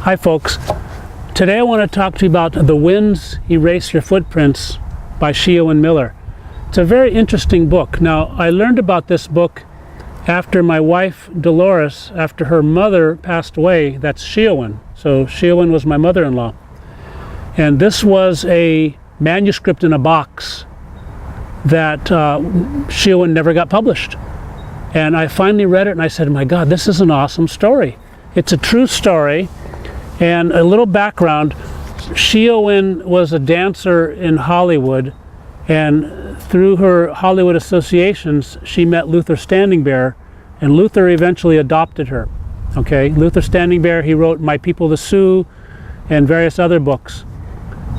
Hi folks. Today I want to talk to you about The Winds Erase Your Footprints by Shiyowin Miller. It's a very interesting book. Now, I learned about this book after my wife Dolores, after her mother passed away. That's Shiyowin. So Shiyowin was my mother-in-law. And this was a manuscript in a box that Shiyowin never got published. And I finally read it and I said, my God, this is an awesome story. It's a true story. And a little background, Shiyowin was a dancer in Hollywood, and through her Hollywood associations, she met Luther Standing Bear, and Luther eventually adopted her. Okay, Luther Standing Bear, he wrote My People the Sioux and various other books.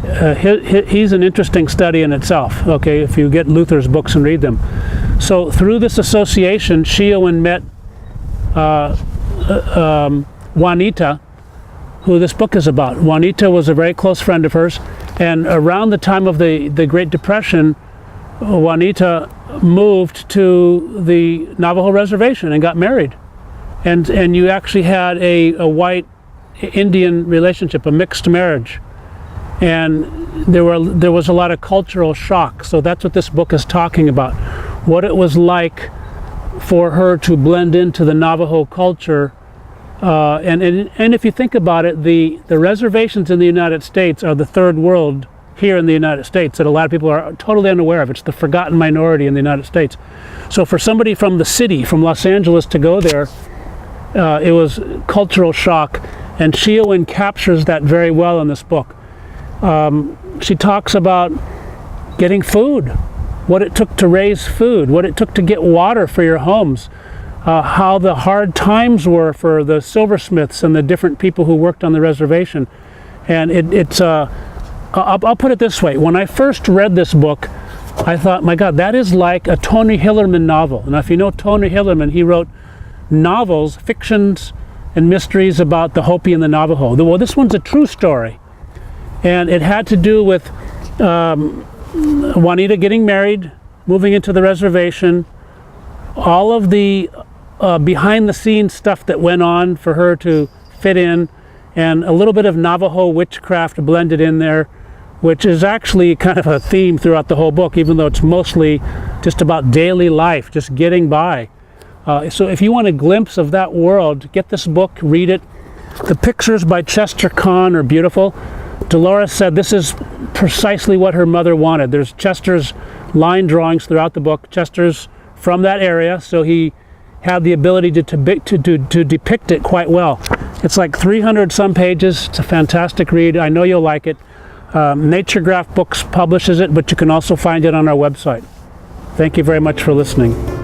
He's an interesting study in itself, okay, if you get Luther's books and read them. So through this association, Shiyowin met Juanita, who this book is about. Juanita was a very close friend of hers, and around the time of the Great Depression, Juanita moved to the Navajo reservation and got married. And you actually had a white Indian relationship, a mixed marriage. And there was a lot of cultural shock. So that's what this book is talking about. What it was like for her to blend into the Navajo culture. And if you think about it, the reservations in the United States are the third world here in the United States that a lot of people are totally unaware of. It's the forgotten minority in the United States. So for somebody from the city, from Los Angeles, to go there, it was cultural shock. And Shiyowin captures that very well in this book. She talks about getting food, what it took to raise food, what it took to get water for your homes. How the hard times were for the silversmiths and the different people who worked on the reservation. And I'll put it this way. When I first read this book, I thought, my God, that is like a Tony Hillerman novel. And if you know Tony Hillerman, he wrote novels, fictions, and mysteries about the Hopi and the Navajo. Well, this one's a true story. And it had to do with Juanita getting married, moving into the reservation, all of the behind the scenes stuff that went on for her to fit in, and a little bit of Navajo witchcraft blended in there, which is actually kind of a theme throughout the whole book, even though it's mostly just about daily life, just getting by. So if you want a glimpse of that world, get this book, read it. The pictures by Chester Kahn are beautiful. Dolores said this is precisely what her mother wanted. There's Chester's line drawings throughout the book. Chester's from that area, so he had the ability to depict it quite well. It's like 300 some pages. It's a fantastic read. I know you'll like it. Naturegraph Books publishes it, but you can also find it on our website. Thank you very much for listening.